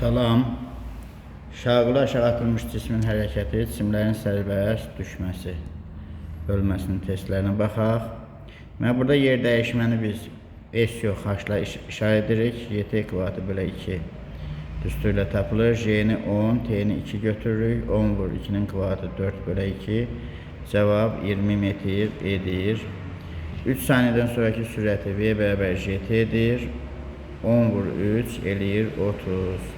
Salam. Şaqlı aşağı atılmış cismin hərəkəti, cisimlərin sərbəst düşməsi bölməsinin testlərinə baxaq. Burada yer dəyişməni biz S yox, H-la işarə edirik. YT ekvatı bölə 2 düstur ilə tapılır. J-ni 10, T-ni 2 götürürük. 10 vur 2'nin kvatı 4 bölə 2. Cevap 20 metr edir. 3 saniyədən sonraki sürəti V bərabər JT-dir. 10 vur 3 eləyir 30.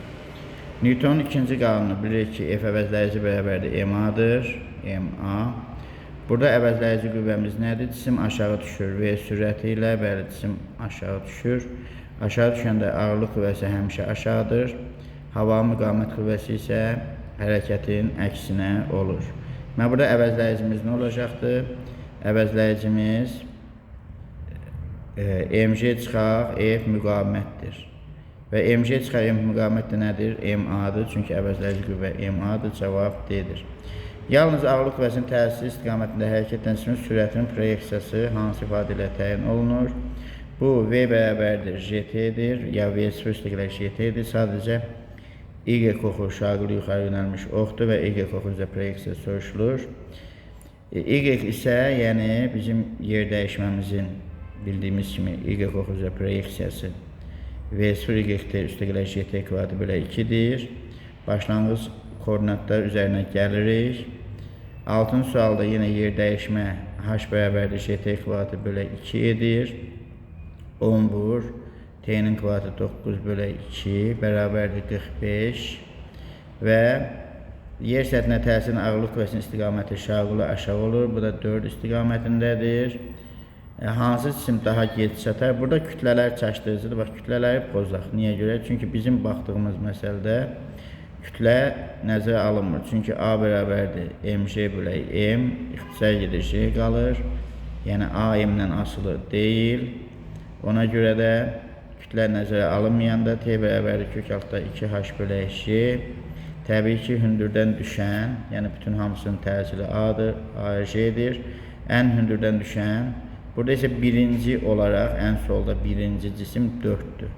Newtonun ikinci qanunu bilirik ki, F əvəzləyici bərabərdir MA-dır. MA. Burada əvəzləyici qüvvəmiz nədir? Cisim aşağı düşür. V sürəti ilə bəli cisim aşağı düşür. Aşağı düşəndə ağırlıq qüvvəsi həmişə aşağıdır. Hava müqavimət qüvvəsi isə hərəkətin əksinə olur. Burada əvəzləyicimiz nə olacaqdır? Əvəzləyicimiz mg çıxaq F müqavimətdir. Və mg çıxaq F müqavimət də nədir? MA-dır. Çünki əvəzləyici qüvvə MA-dır. Cavab D-dir. Yalnız ağırlıq qüvvəsinin təsiri istiqamətində hərəkət edən cisim sürətinin proyeksiyası hansı ifadə ilə təyin olunur? Bu V bərabərdir JT-dir. Ya V0 üstəgilər JT-dir. Sadəcə Y oxu şaqlı yuxarı yönəlmiş oxdur və Y oxu üzrə proyeksiya soruşulur. Y isə yəni bizim yer dəyişməmizin bildiyimiz kimi Y oxu üzrə proyeksiyası V0 Y-dir üstəgilər JT ekvatı bölə 2-dir. Başlanğıc koordinatlar üzərinə gəlirik. 6-cı sualda yenə yer dəyişmə H bərabərdir JT ekvatı bölə 2 edir. 10 vur T'nin kvatı 9 bölə 2 bərabərdir 45 və yer səthinə təsirin ağırlıq qüvvəsinin istiqaməti şaqlı aşağı olur. Bu da 4 istiqamətindədir. Hansı cisim daha gec çatar? Burada kütlələr çaşdırıcıdır. Bax, kütlələri pozaq. Niyə görə? Çünki bizim baxdığımız məsələdə kütlə nəzərə alınmır. Çünki A bərabərdir mg bölə m, ixtisar gedir J qalır. Yəni A m-dən asılı deyil. Ona görə də kütlə nəzərə alınmayanda T bərabərdir kök altda 2H bölə J. Təbii ki, hündürdən düşən, yəni bütün hamısının təsiri A-dır, AJ-dir. Ən hündürdən düşən, burada isə birinci olaraq ən solda birinci cisim 4'dür.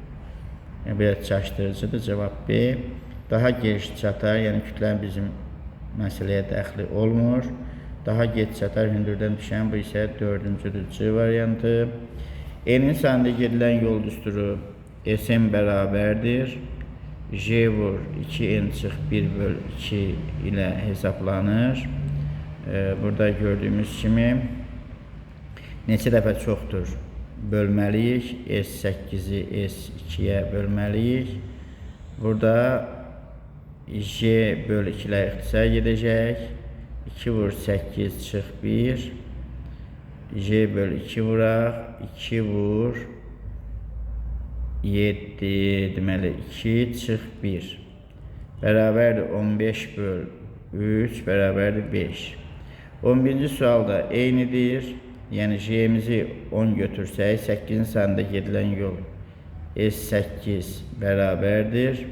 Yəni belə çaşdırıcıdır. Cavab B. Daha gec çatar, yəni kütlənin bizim məsələyə dəxli olmur. Daha gec çatar, hündürdən düşən, bu isə 4-cüdür. C variantı. N'in sayında gedilən yol düsturu SM bərabərdir. J vur 2N çıx 1 böl 2 ilə hesablanır. Burada gördüyümüz kimi neçə dəfə çoxdur bölməliyik. S8-i S2-yə bölməliyik. Burada J böl 2 ilə ixtisar gedəcək. 2 vur 8 çıx 1. J böl 2 vuraq. 2 vur 7 deməli 2 çıx 1. Bərabərdir 15 böl 3 bərabərdir 5. 11-ci sualda eynidir. Yəni J'mizi 10 götürsək 8-in sayında gedilən yol S8 bərabərdir.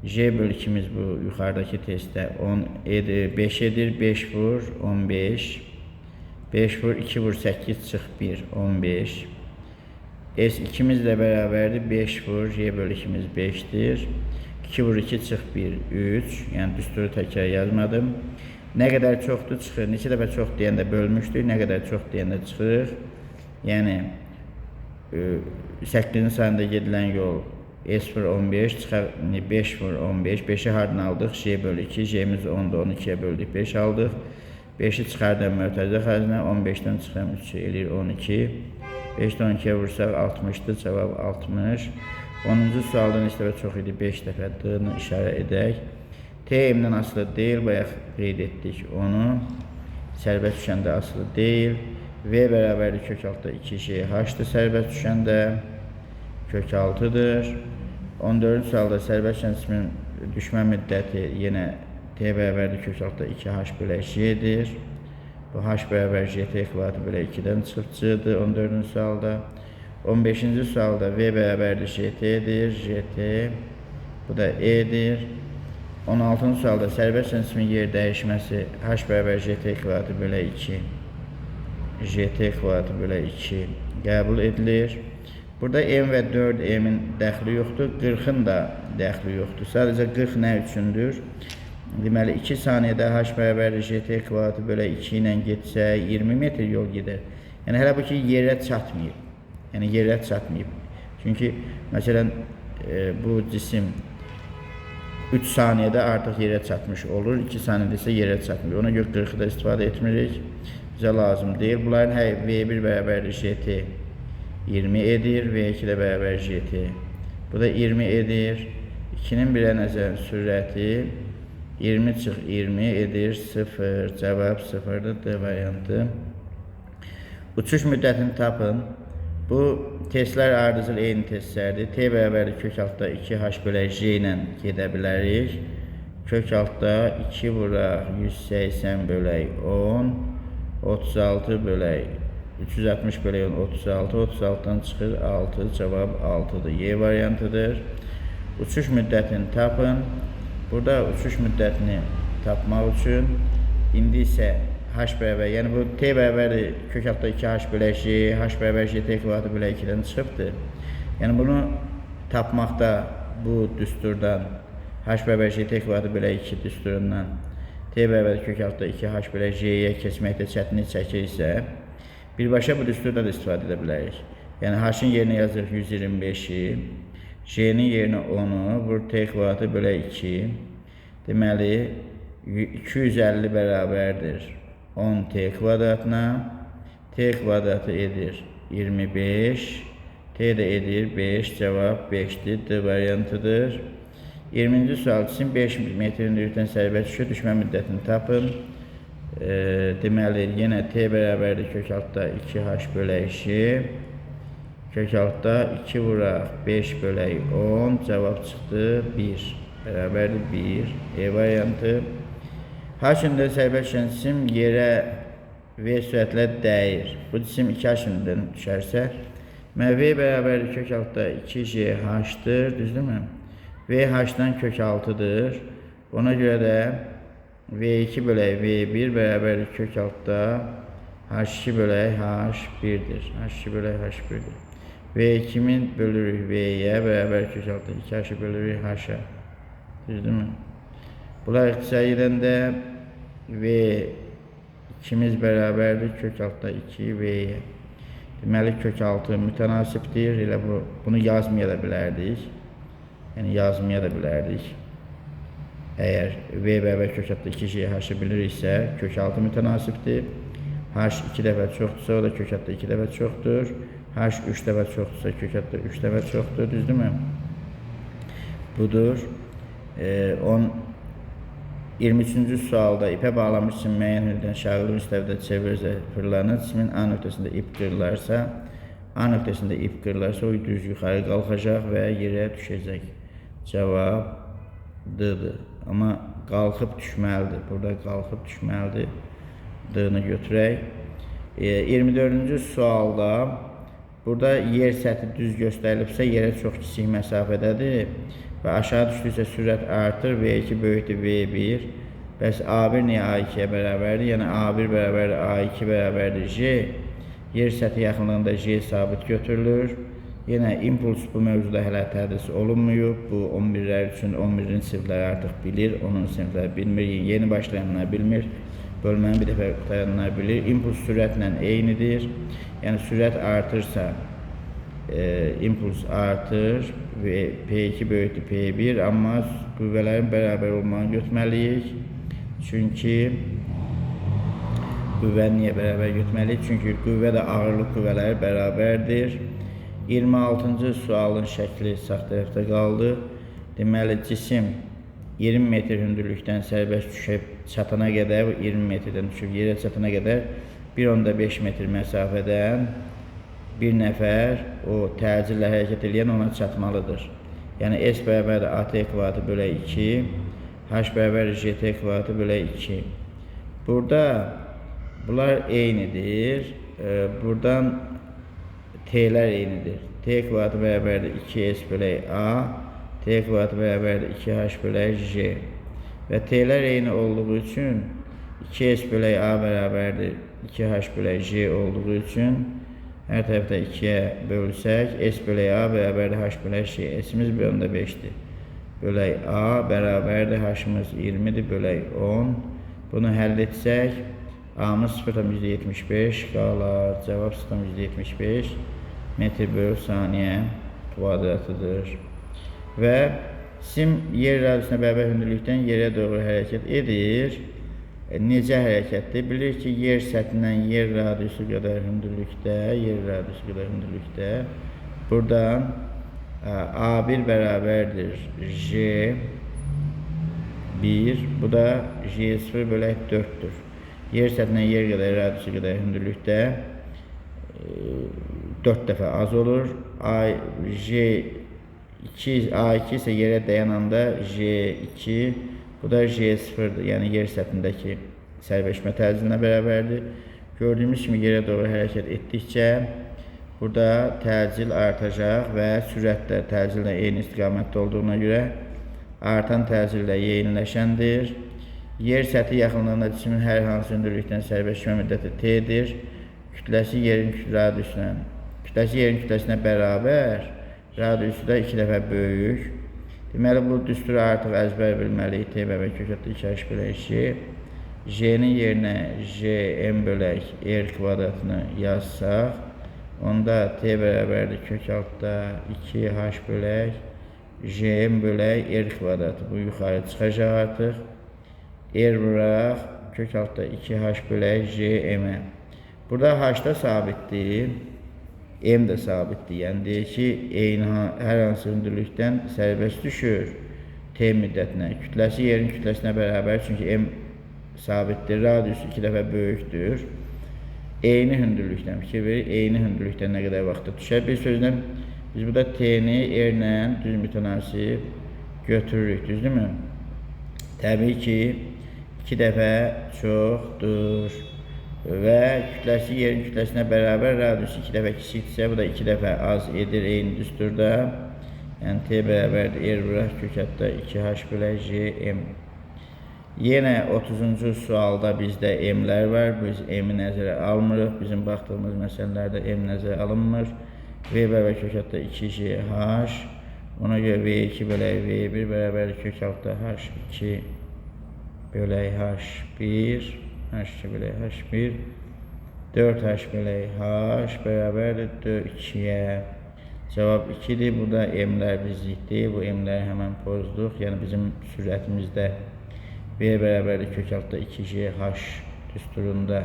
J böl 2'miz bu yuxarıdakı testdə 10 edir, 5 edir. 5 vur 15. 5 vur 2 vur 8 çıx 1 15. S2'miz də bərabərdir. 5 vur J böl 2'miz 5'dir. 2 vur 2 çıx 1 3. Yəni düsturu təkrar yazmadım. Nə qədər çoxdur çıxır. Neçə dəfə çox deyəndə bölmüşdük. Nə qədər çox deyəndə çıxır. Yəni 8-in sayında gedilən yol S0 15 çıxar 5 vur 15. 5'i hardan aldıq? J böl 2. J'miz 10'da 12'yə böldük 5 aldıq. 5'i çıxardan mörtəzə xərcinə 15'dən çıxan 3 eləyir 12. 5'dən 12'yə vursaq 60'dır. Cavab 60. 10-cu sualda neçə dəfə çox idi? 5 dəfə D-ni işarə edək. T m-dən asılı deyil. Bayaq qeyd etdik onu. Sərbəst düşəndə asılı deyil. V bərabərdir kök altda 2J H-dır sərbəst düşəndə. Kök 6'dır. 14-cü sualda sərbəst düşən cismin düşmə müddəti yenə T bərabərdir kök altda 2H bölə J-dir. Bu H bərabər JT ekvatı bölə 2'dən çıxıcıdır 14-cü sualda. 15-ci sualda V bərabərdir JT-dir. JT. Bu da E-dir. 16-cı sualda sərbəst düşən cismin yer dəyişməsi H bərabər JT ekvatı bölə 2. JT ekvatı bölə 2 qəbul edilir. Burada m və 4m'in dəxli yoxdur, 40'ın da dəxli yoxdur. Sadəcə 40 nə üçündür? Deməli 2 saniyədə h bərabər gt kvadratı bölə 2 ilə getsə 20 metr yol gedər. Yəni hələ bu ki yerə çatmayıb. Yəni yerə çatmayıb. Çünki məsələn bu cisim 3 saniyədə artıq yerə çatmış olur, 2 saniyədə isə yerə çatmır. Ona görə 40'ı da istifadə etmirik. Bizə lazım deyil. Bunların hər V1 bərabər gt 20 edir, V2 də bərabər gt. Bu da 20 edir. 2'nin 1'ə nəzər sürəti 20 çıx 20 edir 0. Cavab 0'dır. D variantı. Uçuş müddətini tapın. Bu testlər ardıcıl eyni testlərdir. T bərabər kök altda 2h bölək j ilə gedə bilərik. Kök altda 2 vuraq 180 bölək 10, 36 bölək 360 bölək 10, 36, 36'dan çıxır 6, cavab 6'dır. Y variantıdır. Uçuş müddətini tapın. Burada uçuş müddətini tapmaq üçün indi isə h bərabər, yəni bu t bərabər kök altda 2h bölək j, h bərabər gt kvadratı bölək 2'dən çıxıbdır. Yəni bunu tapmaqda bu düsturdan h bərabər gt kvadratı bölək 2 düsturundan t bərabər kök altda 2h bölək j-yə keçməkdə çətinlik çəkirsə, birbaşa bu düsturda da istifadə edə bilərik. Yəni h-ın yerinə yazırıq 125'i, j-nin yerinə 10'u, vur t kvadratı bölək 2. Deməli 250 bərabərdir 10 t kvadratına, t kvadratı edir 25, t də edir 5, cavab 5'dir, D variantıdır. 20-ci sual için 5 metrin hündürlükdən sərbəst düşmə müddətini tapın. Deməli, yenə t bərabərdir kök altda 2h bölək j, kök altda 2 vuraq 5 bölək 10, cavab çıxdı 1, bərabərdir 1, E variantı. H-ində sərbəst cisim yerə V sürətlə dəyir. Bu cisim 2h hündürlükdən düşərsə, V bərabər kök altda 2j-h'dır, düzdürmü? V h-dan kök 6'dır. Ona görə də V2 bölək V1 bərabər kök altda h2 bölək h1'dir. h2 bölək h1'dir. V2'min bölürük V'-yə bərabər kök altda 2h bölürük h'-a. Düzdürmü? Bunlar ixtisar edəndə V2'miz bərabərdir kök altda 2V'-yə. Deməli kök 6 mütənasibdir. Elə bunu yazmaya da bilərdik. Yəni yazmaya da bilərdik. Əgər V bərabər kök altda 2j-h'ı biliriksə, kök 6 mütənasibdir. H 2 dəfə çoxdursa, o da kök altda 2 dəfə çoxdur. H 3 dəfə çoxdursa, kök altda 3 dəfə çoxdur. Düzdürmü? Budur. 23-cü sualda ipə bağlamış cisim müəyyən hündürlükdən şaqlı müstəvidə çevirirsə, fırlanan cismin A nöqtəsində ip qırılarsa, o düz yuxarı qalxacaq və yerə düşəcək. Cavab D-dir. Amma qalxıb düşməlidir. Burada qalxıb düşməlidir. D-ni götürək. 24-cü sualda burada yer səthi düz göstərilibsə, yerə çox kiçik məsafədədir və aşağı düşdükcə sürət artır, V2 böyükdür V1. Bəs A1 niyə A2'yə bərabərdir? Yəni A1 bərabərdir A2 bərabərdir J. Yer səthi yaxınlığında J sabit götürülür. Yenə impuls bu mövzuda hələ tədris olunmuyub. Bu 11'lər üçün 11-ci siniflər artıq bilir, 10-cu siniflər bilmir, yeni başlayanlar bilmir. Bölməni bir dəfə qutaranlar bilir. Impuls sürətlə eynidir. Yəni sürət artırsa impuls artır və P2 böyükdür P1, amma qüvvələrin bərabər olmağını götürməliyik. Çünki qüvvə niyə bərabər götürməliyik? Çünki qüvvə də ağırlıq qüvvələri bərabərdir. 26-cı sualın şəkli sağ tərəfdə qaldı. Deməli, cisim 20 metr hündürlükdən sərbəst düşüb çatana qədər, 20 metrdən düşüb yerə çatana qədər 1.5 metr məsafədən bir nəfər o təcillə hərəkət edən ona çatmalıdır. Yəni S bərabər AT kvadratı bölək 2, H bərabər GT kvadratı bölək 2. Burada bunlar eynidir. Buradan T'lər eynidir. T kvadratı bərabərdir 2S bölək A, T kvadratı bərabərdir 2H bölək J. Və T'lər eyni olduğu üçün 2S bölək A bərabərdir 2H bölək J olduğu üçün Hər tərəfdə 2-yə bölsək, S bölək A bərabərdir H bölək J. S-imiz bölündə 5-dir. Bölək A bərabərdir H-ımız 20-dir, bölək 10. Bunu həll etsək, A-mız 0,75 qalar. Cavab 0,75 metr bölü saniyə kvadratıdır. Və sim yer radiusuna bərabər hündürlükdən yerə doğru hərəkət edir. Necə hərəkətdir? Bilir ki, yer səthindən yer radiusu qədər hündürlükdə, buradan A1 bərabərdir J1, bu da J0 bölək 4'dür. Yer səthindən yer qədər radiusu qədər hündürlükdə 4 dəfə az olur. A2 ise yerə dayananda J2, bu da J0'dır. Yəni yer səthindəki sərbəşmə təczilinə bərabərdir. Gördüyümüz kimi yerə doğru hərəkət etdikcə burada təcil artacaq və sürətlər təcillə eyni istiqamətdə olduğuna görə artan təcillə yeyinləşəndir. Yer səthi yaxınlığında cismin hər hansı hündürlükdən sərbəşmə müddəti T'dir. Kütləsi yerin kütləsinə bərabər, radiusu da 2 dəfə böyük. Deməli, bu düsturu artıq əzbər bilməliyik. T bərabər kökəltdə 2H bölək J. J'nin yerinə Jm bölək R kvadratını yazsaq, onda T bərabərdir kökəltdə 2H bölək Jm bölək R kvadratı. Bu yuxarı çıxacaq artıq. R bıraq kökəltdə 2H bölək Jm. Burada H da sabitdir. M də sabitdir. Yəni deyir ki, hər hansı hündürlükdən sərbəst düşür T müddətinə. Kütləsi yerin kütləsinə bərabər, çünki M sabitdir, radiusu 2 dəfə böyükdür. Eyni hündürlükdən fikir verir, eyni hündürlükdən nə qədər vaxtda düşər. Bir sözlə, biz burada T-ni R-lə düz mütənasib götürürük, düzdürmü? Təbii ki, 2 dəfə çoxdur. Və kütləsi yerin kütləsinə bərabər, radiusu 2 dəfə kiçikdirsə, bu da 2 dəfə az edir eyni düsturda. Yəni T bərabərdir R bıraq kökəltdə 2H bölək Jm. Yenə 30-cu sualda bizdə M-lər var. Biz M-i nəzərə almırıq. Bizim baxdığımız məsələlərdə M nəzərə alınmır. V bərabər kökəltdə 2JH. Ona görə V2 bölək V1 bərabər kökəltdə H2 bölək H1. H2 bölək H1, 4H bölək H bərabərdir 2-yə. Cavab 2-dir. Burada M-lər bizlikdir. Bu M-ləri həmən pozduq. Yəni bizim sürətimizdə V bərabərdir kökəltdə 2JH düsturunda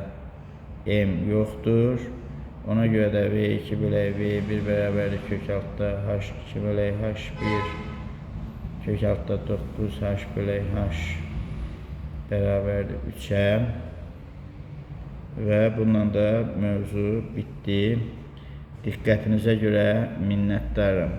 M yoxdur. Ona görə də V2 bölək V1 bərabərdir kökəltdə H2 bölək H1 kökəltdə 9H bölək H bərabərdir 3-ə. Və bununla da mövzu bitdi. Diqqətinizə görə minnətdarım.